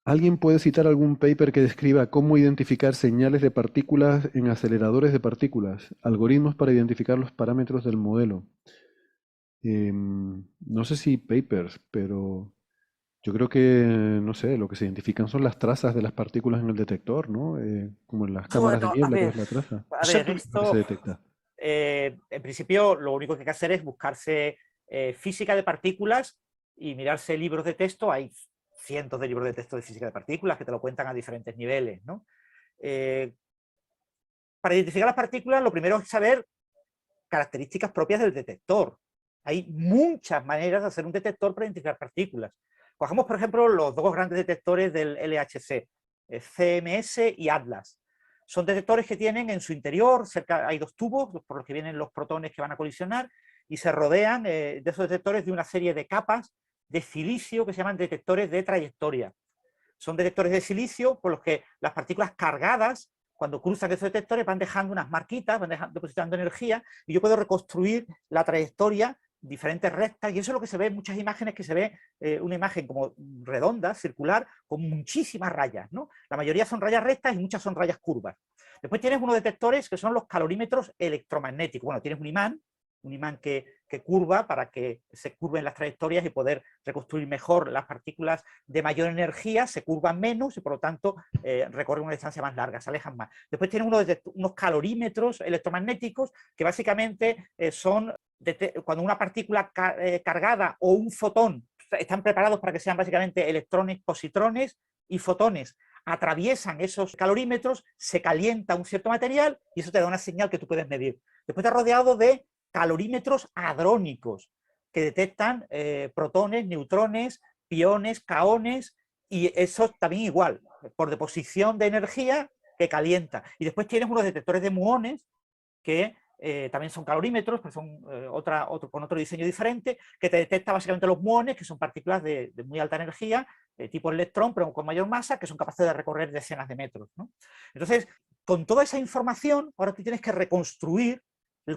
¿Alguien puede citar algún paper que describa cómo identificar señales de partículas en aceleradores de partículas, algoritmos para identificar los parámetros del modelo? No sé si papers, pero yo creo que, no sé, lo que se identifican son las trazas de las partículas en el detector, ¿no? Como en las cámaras de Bueno, niebla, que ves la traza. a ver, Eso es lo que se esto, detecta. en principio, lo único que hay que hacer es buscarse física de partículas y mirarse libros de texto. Hay cientos de libros de texto de física de partículas que te lo cuentan a diferentes niveles, ¿no? Eh, para identificar las partículas, lo primero es saber características propias del detector. Hay muchas maneras de hacer un detector para identificar partículas. Cojamos, por ejemplo, los dos grandes detectores del LHC, CMS y Atlas. Son detectores que tienen en su interior, cerca hay dos tubos por los que vienen los protones que van a colisionar y se rodean de esos detectores de una serie de capas de silicio que se llaman detectores de trayectoria. Son detectores de silicio por los que las partículas cargadas, cuando cruzan esos detectores, van dejando unas marquitas, van depositando energía, y yo puedo reconstruir la trayectoria, diferentes rectas, y eso es lo que se ve en muchas imágenes, que se ve una imagen como redonda, circular, con muchísimas rayas, ¿no? La mayoría son rayas rectas y muchas son rayas curvas. Después tienes unos detectores que son los calorímetros electromagnéticos. Bueno, tienes un imán que curva para que se curven las trayectorias y poder reconstruir mejor las partículas de mayor energía, se curvan menos y por lo tanto recorren una distancia más larga, se alejan más. Después tienen unos calorímetros electromagnéticos que básicamente son cuando una partícula cargada o un fotón están preparados para que sean básicamente electrones, positrones y fotones, atraviesan esos calorímetros, se calienta un cierto material y eso te da una señal que tú puedes medir. Después está rodeado de calorímetros hadrónicos que detectan protones, neutrones, piones, caones, y eso también igual, por deposición de energía que calienta. Y después tienes unos detectores de muones que también son calorímetros, pero son con otro diseño diferente, que te detecta básicamente los muones, que son partículas de muy alta energía, tipo electrón, pero con mayor masa, que son capaces de recorrer decenas de metros, ¿no? Entonces, con toda esa información, ahora tú tienes que reconstruir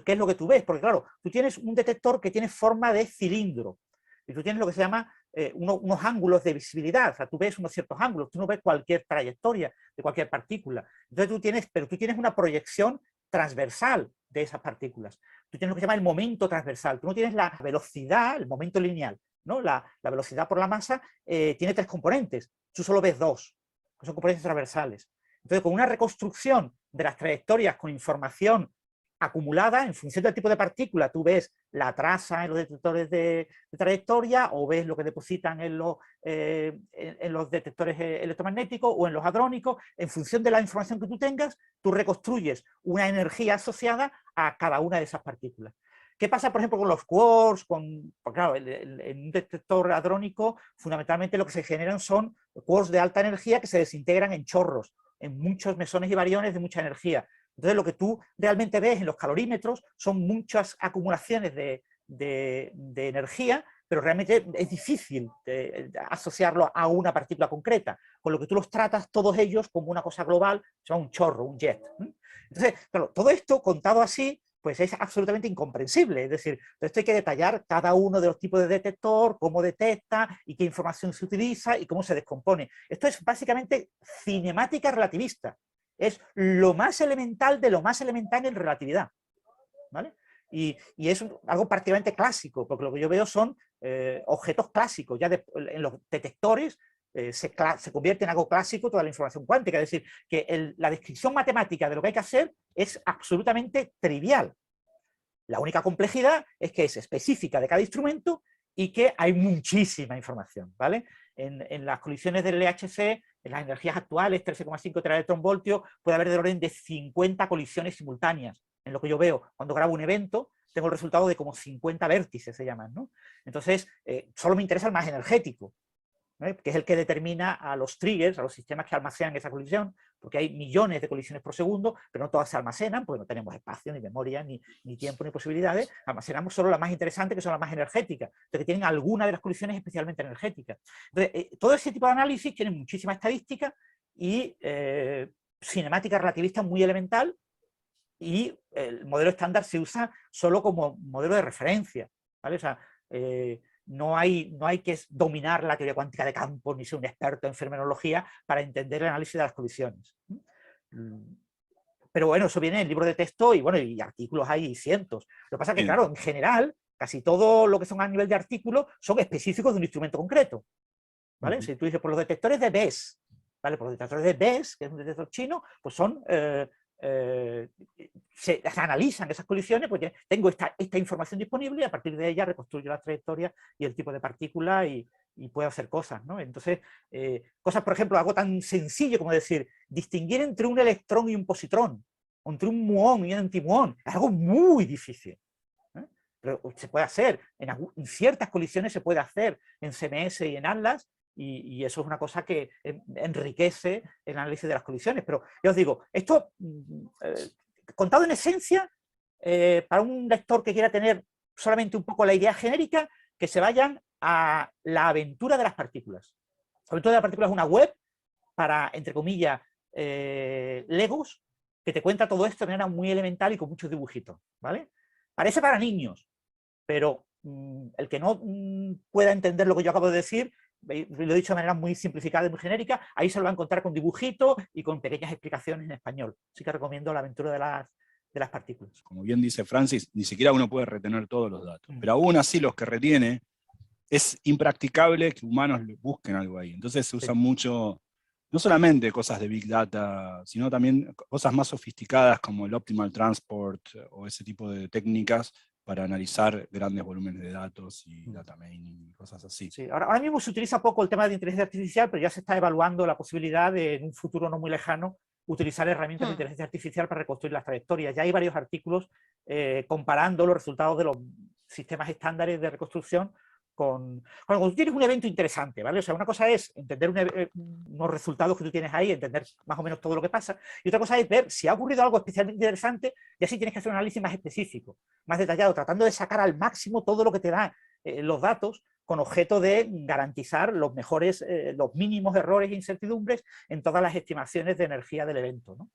qué es lo que tú ves, porque claro, tú tienes un detector que tiene forma de cilindro, y tú tienes lo que se llama unos ángulos de visibilidad, o sea, tú ves unos ciertos ángulos, tú no ves cualquier trayectoria de cualquier partícula. Entonces tú tienes una proyección transversal de esas partículas. Tú tienes lo que se llama el momento transversal, tú no tienes la velocidad, el momento lineal, ¿no? La velocidad por la masa tiene tres componentes, tú solo ves dos, que son componentes transversales. Entonces, con una reconstrucción de las trayectorias con información acumulada en función del tipo de partícula, tú ves la traza en los detectores de trayectoria o ves lo que depositan en los detectores electromagnéticos o en los hadrónicos. En función de la información que tú tengas, tú reconstruyes una energía asociada a cada una de esas partículas. ¿Qué pasa, por ejemplo, con los quarks? Pues claro, en un detector hadrónico, fundamentalmente lo que se generan son quarks de alta energía que se desintegran en chorros, en muchos mesones y bariones de mucha energía. Entonces, lo que tú realmente ves en los calorímetros son muchas acumulaciones de energía, pero realmente es difícil asociarlo a una partícula concreta, con lo que tú los tratas todos ellos como una cosa global, se llama un chorro, un jet. Entonces, claro, todo esto contado así, pues es absolutamente incomprensible. Es decir, esto hay que detallar cada uno de los tipos de detector, cómo detecta y qué información se utiliza y cómo se descompone. Esto es básicamente cinemática relativista. Es lo más elemental de lo más elemental en relatividad, ¿vale? Y es algo prácticamente clásico, porque lo que yo veo son objetos clásicos. Ya en los detectores se convierte en algo clásico toda la información cuántica. Es decir, que la descripción matemática de lo que hay que hacer es absolutamente trivial. La única complejidad es que es específica de cada instrumento y que hay muchísima información, ¿vale? En las colisiones del LHC, en las energías actuales, 13,5 teraelectronvoltios, puede haber del orden de 50 colisiones simultáneas. En lo que yo veo cuando grabo un evento, tengo el resultado de como 50 vértices, se llaman, ¿no? Entonces, solo me interesa el más energético, que es el que determina a los triggers, a los sistemas que almacenan esa colisión, porque hay millones de colisiones por segundo, pero no todas se almacenan, porque no tenemos espacio, ni memoria, ni tiempo, ni posibilidades. Almacenamos solo las más interesantes, que son las más energéticas, que tienen alguna de las colisiones especialmente energéticas. Entonces, todo ese tipo de análisis tiene muchísima estadística y cinemática relativista muy elemental, y el modelo estándar se usa solo como modelo de referencia, ¿vale? O sea, no hay que dominar la teoría cuántica de campo ni ser un experto en fenomenología para entender el análisis de las colisiones. Pero bueno, eso viene en libros de texto y bueno, y artículos hay cientos. Lo que pasa es que, claro, en general, casi todo lo que son a nivel de artículos son específicos de un instrumento concreto. ¿Vale? Si tú dices, por los detectores de BES, ¿vale? Por los detectores de BES, que es un detector chino, pues son se analizan esas colisiones, pues tengo esta información disponible y a partir de ella reconstruyo la trayectoria y el tipo de partícula y puedo hacer cosas, ¿no? Entonces, cosas, por ejemplo, algo tan sencillo como decir, distinguir entre un electrón y un positrón, o entre un muón y un antimuón, es algo muy difícil. Pero se puede hacer, en ciertas colisiones se puede hacer en CMS y en Atlas, y eso es una cosa que enriquece el análisis de las colisiones. Pero yo os digo, esto, contado en esencia, para un lector que quiera tener solamente un poco la idea genérica, que se vayan a la aventura de las partículas. La aventura de las partículas es una web para, entre comillas, legos, que te cuenta todo esto de manera muy elemental y con muchos dibujitos, ¿vale? Parece para niños, pero el que no pueda entender lo que yo acabo de decir, lo he dicho de manera muy simplificada y muy genérica, ahí se lo va a encontrar con dibujitos y con pequeñas explicaciones en español. Así que recomiendo la aventura de las partículas. Como bien dice Francis, ni siquiera uno puede retener todos los datos, pero aún así los que retiene, es impracticable que humanos busquen algo ahí. Entonces se usan mucho, no solamente cosas de Big Data, sino también cosas más sofisticadas como el Optimal Transport o ese tipo de técnicas para analizar grandes volúmenes de datos y data mining y cosas así. Sí, ahora mismo se utiliza poco el tema de inteligencia artificial, pero ya se está evaluando la posibilidad de, en un futuro no muy lejano, utilizar herramientas de inteligencia artificial para reconstruir las trayectorias. Ya hay varios artículos comparando los resultados de los sistemas estándares de reconstrucción cuando tú tienes un evento interesante, ¿vale? O sea, una cosa es entender unos resultados que tú tienes ahí, entender más o menos todo lo que pasa, y otra cosa es ver si ha ocurrido algo especialmente interesante, y así tienes que hacer un análisis más específico, más detallado, tratando de sacar al máximo todo lo que te dan los datos, con objeto de garantizar los mejores, los mínimos errores e incertidumbres en todas las estimaciones de energía del evento, ¿no?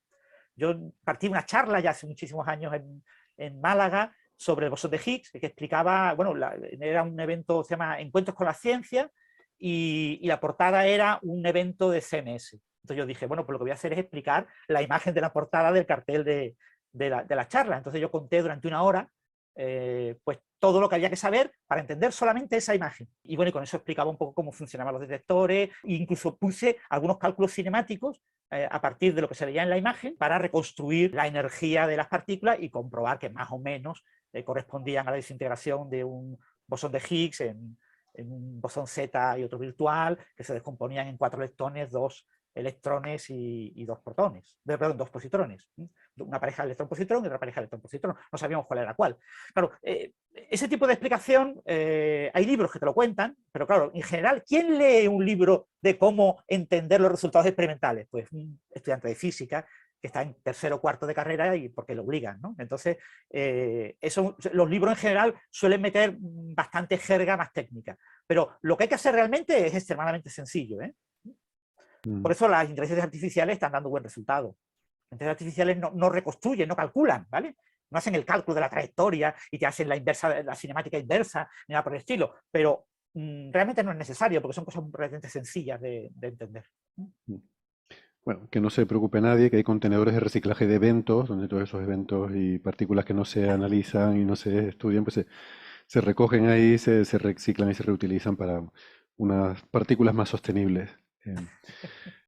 Yo partí una charla ya hace muchísimos años en Málaga sobre el bosón de Higgs, que explicaba, bueno, era un evento, se llama Encuentros con la Ciencia, y la portada era un evento de CMS. Entonces yo dije, bueno, pues lo que voy a hacer es explicar la imagen de la portada del cartel de la charla. Entonces yo conté durante una hora pues todo lo que había que saber para entender solamente esa imagen. Y bueno, y con eso explicaba un poco cómo funcionaban los detectores, e incluso puse algunos cálculos cinemáticos a partir de lo que se veía en la imagen para reconstruir la energía de las partículas y comprobar que más o menos correspondían a la desintegración de un bosón de Higgs en un bosón Z y otro virtual, que se descomponían en 4 leptones, 2 electrones y 2 protones, perdón, 2 positrones. Una pareja de electrón-positrón y otra pareja de electrón-positrón. No sabíamos cuál era cuál. Claro, ese tipo de explicación, hay libros que te lo cuentan, pero claro, en general, ¿quién lee un libro de cómo entender los resultados experimentales? Pues un estudiante de física que está en tercero o cuarto de carrera y porque lo obligan, ¿no? Entonces, los libros en general suelen meter bastante jerga más técnica, pero lo que hay que hacer realmente es extremadamente sencillo, ¿eh? Por eso las inteligencias artificiales están dando buen resultado. Las inteligencias artificiales no reconstruyen, no calculan, ¿vale? No hacen el cálculo de la trayectoria y te hacen la cinemática inversa, ni nada por el estilo, pero realmente no es necesario porque son cosas realmente sencillas de entender. Bueno, que no se preocupe nadie, que hay contenedores de reciclaje de eventos, donde todos esos eventos y partículas que no se analizan y no se estudian, pues se recogen ahí, se reciclan y se reutilizan para unas partículas más sostenibles.